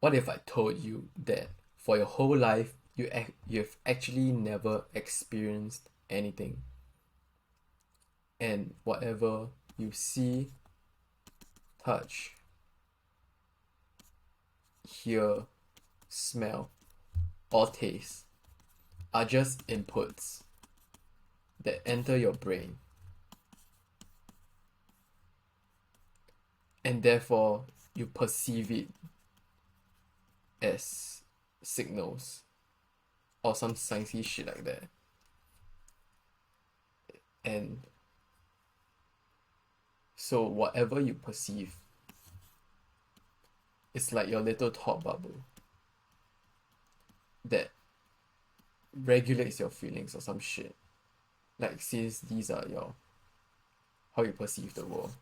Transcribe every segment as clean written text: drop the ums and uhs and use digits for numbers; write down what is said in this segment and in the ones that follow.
What if I told you that for your whole life you've actually never experienced anything, and whatever you see, touch, hear, smell, or taste are just inputs that enter your brain, and therefore you perceive it as signals or some sciencey shit like that. And so whatever you perceive is like your little thought bubble that regulates your feelings or some shit. Like, since these are your how you perceive the world.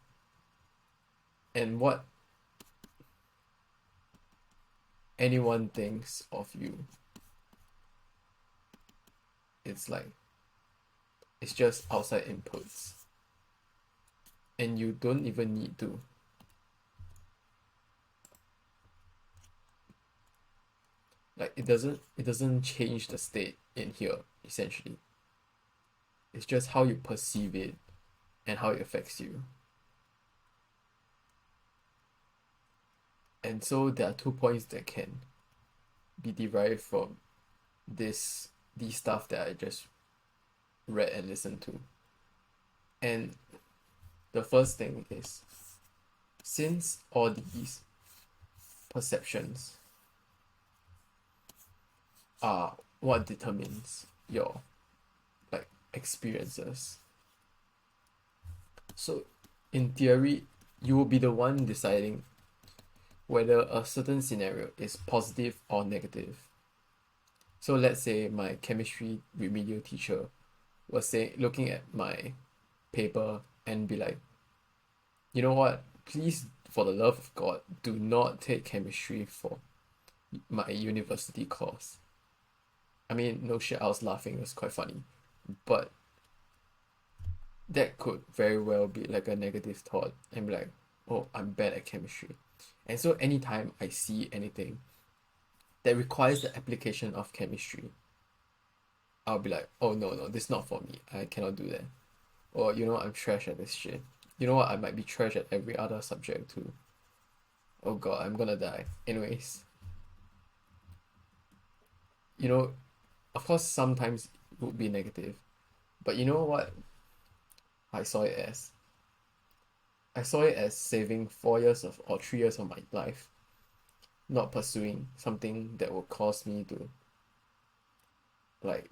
And what anyone thinks of you, it's like it's just outside inputs. And you don't even need to like it doesn't change the state in here, essentially. It's just how you perceive it and how it affects you. And so there are 2 points that can be derived from these stuff that I just read and listened to. And the first thing is, since all these perceptions are what determines your like experiences, so in theory you will be the one deciding whether a certain scenario is positive or negative. So let's say my chemistry remedial teacher was say looking at my paper and be like, you know what, please, for the love of God, do not take chemistry for my university course. I mean, no shit, I was laughing, it was quite funny. But that could very well be like a negative thought and be like, oh, I'm bad at chemistry. And so anytime I see anything that requires the application of chemistry, I'll be like, oh no, this is not for me. I cannot do that. Or, you know, I'm trash at this shit. You know what? I might be trash at every other subject too. Oh god, I'm gonna die. Anyways, you know, of course, sometimes it would be negative. But you know what I saw it as? I saw it as saving 4 years of or 3 years of my life, not pursuing something that will cause me to like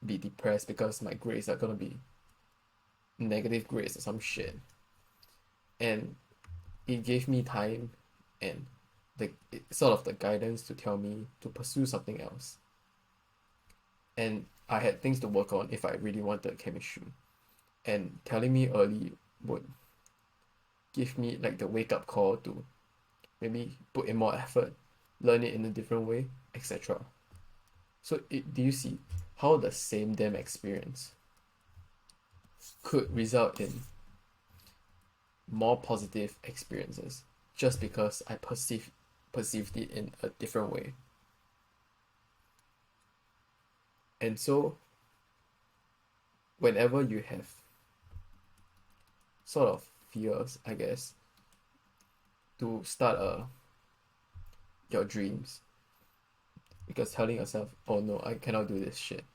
be depressed because my grades are gonna be negative grades or some shit. And it gave me time and sort of the guidance to tell me to pursue something else. And I had things to work on if I really wanted chemistry. And telling me early would give me like the wake up call to maybe put in more effort, learn it in a different way, etc. So do you see how the same damn experience could result in more positive experiences just because I perceived it in a different way? And so whenever you have sort of fears, I guess, to start your dreams, because telling yourself, oh no, I cannot do this shit.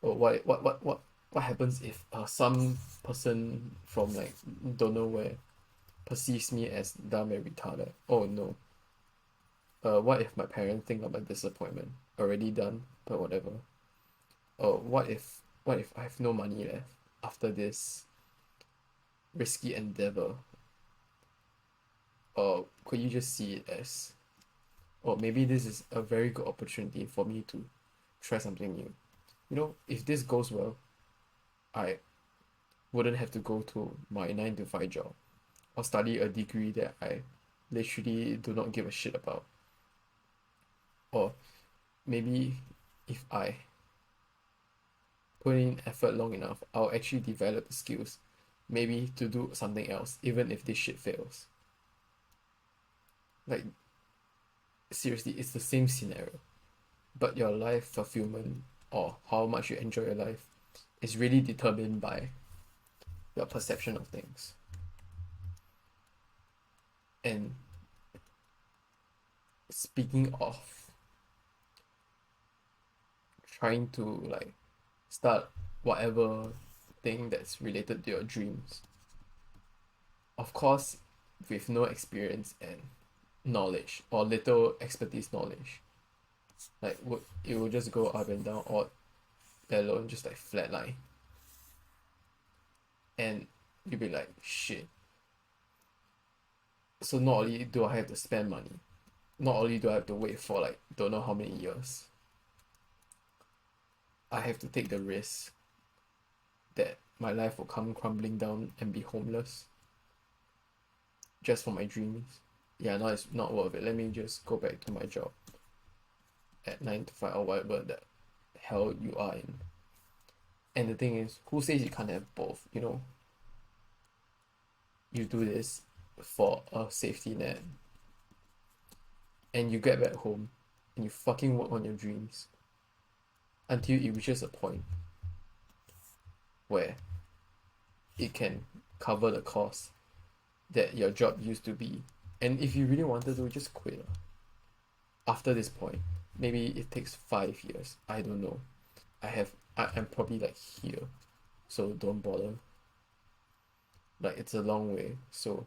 Or what happens if some person from like don't know where perceives me as dumb and retarded? Oh no. What if my parents think I'm a disappointment? Already done, but whatever. Oh, what if I have no money left after this risky endeavor? Or could you just see it as, or maybe this is a very good opportunity for me to try something new. You know, if this goes well, I wouldn't have to go to my 9 to 5 job or study a degree that I literally do not give a shit about. Or maybe if I put in effort long enough, I'll actually develop the skills, maybe to do something else, even if this shit fails. Like, seriously, it's the same scenario, but your life fulfillment or how much you enjoy your life is really determined by your perception of things. And speaking of trying to like start whatever thing that's related to your dreams, of course, with no experience and knowledge or little expertise knowledge, like it will just go up and down, or let alone just like flatline, and you'll be like, shit. So not only do I have to spend money, not only do I have to wait for like don't know how many years, I have to take the risk that my life will come crumbling down and be homeless just for my dreams. Yeah, no, it's not worth it. Let me just go back to my job at 9 to 5 or whatever the hell you are in. And the thing is, who says you can't have both? You know, you do this for a safety net, and you get back home and you fucking work on your dreams until it reaches a point where it can cover the cost that your job used to be. And if you really wanted to, just quit. After this point, maybe it takes 5 years. I don't know. I'm probably like here, so don't bother. Like it's a long way, so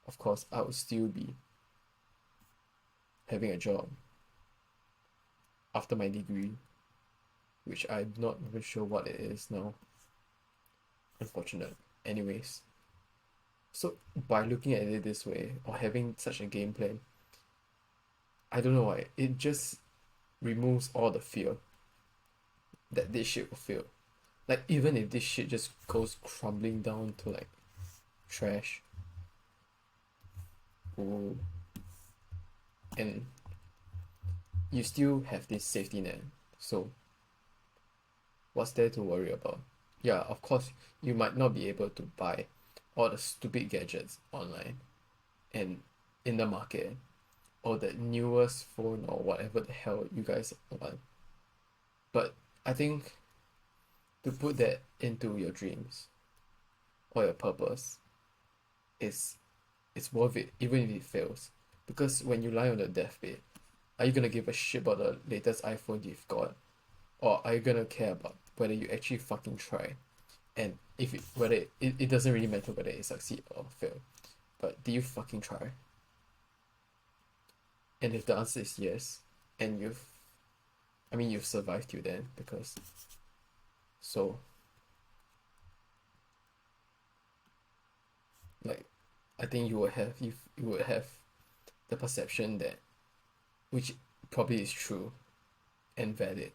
of course I would still be having a job after my degree, which I'm not even sure what it is now. Unfortunate. Anyways, so by looking at it this way or having such a game plan, I don't know why, it just removes all the fear that this shit will fail. Like even if this shit just goes crumbling down to like trash, ooh, and you still have this safety net. So what's there to worry about? Yeah, of course you might not be able to buy all the stupid gadgets online and in the market, or the newest phone or whatever the hell you guys want. But I think to put that into your dreams or your purpose is it's worth it even if it fails. Because when you lie on the deathbed, are you gonna give a shit about the latest iPhone you've got? Or are you gonna care about whether you actually fucking try? And if it, whether it doesn't really matter whether it succeed or fail. But do you fucking try? And if the answer is yes, and you've survived till then, because so like I think you would have the perception that, which probably is true and valid,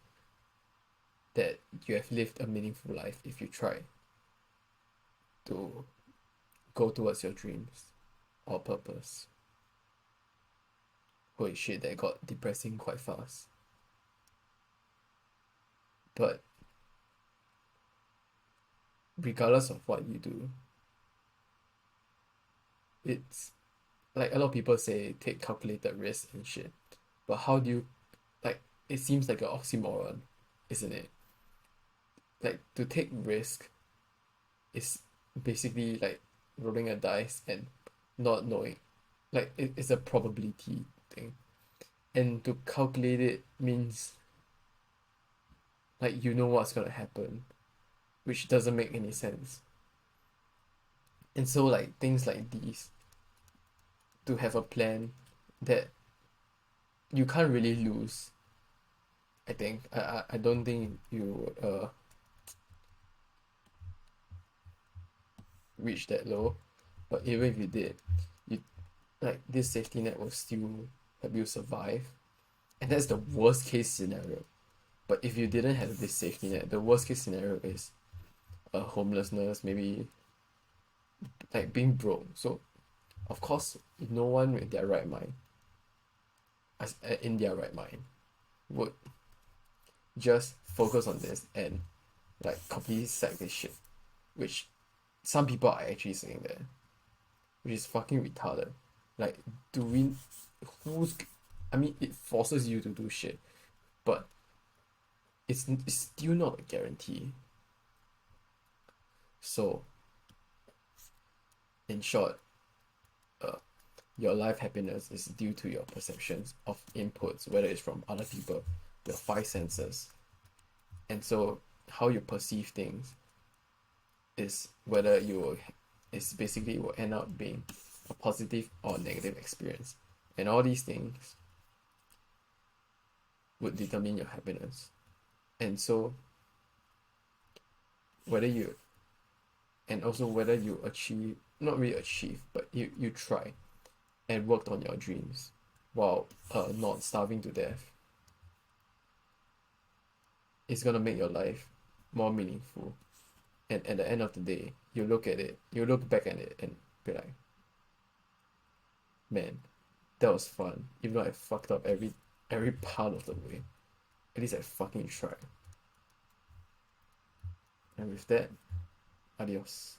that you have lived a meaningful life if you try to go towards your dreams or purpose. Holy shit, that got depressing quite fast. But regardless of what you do, it's like a lot of people say take calculated risks and shit. But how do you, like, it seems like an oxymoron, isn't it? Like to take risk is basically like rolling a dice and not knowing. Like it's a probability thing. And to calculate it means like you know what's gonna happen, which doesn't make any sense. And so like things like these, to have a plan that you can't really lose. I think I don't think you reach that low, but even if you did, you like this safety net will still help you survive, and that's the worst case scenario. But if you didn't have this safety net, the worst case scenario is homelessness, maybe like being broke. So of course, no one with their right mind, in their right mind, would just focus on this and like completely sack this shit, which some people are actually saying that, which is fucking retarded. Like, do we, who's I mean, it forces you to do shit, but it's still not a guarantee. So, in short, uh, your life happiness is due to your perceptions of inputs, whether it's from other people, your five senses. And so, how you perceive things is whether you will, is basically will end up being a positive or negative experience. And all these things would determine your happiness. And so, whether you, and also whether you achieve, not really achieve, but you try and worked on your dreams while not starving to death, it's gonna make your life more meaningful. And at the end of the day, you look at it, you look back at it and be like, man, that was fun. Even though I fucked up every part of the way, at least I fucking tried. And with that, adios.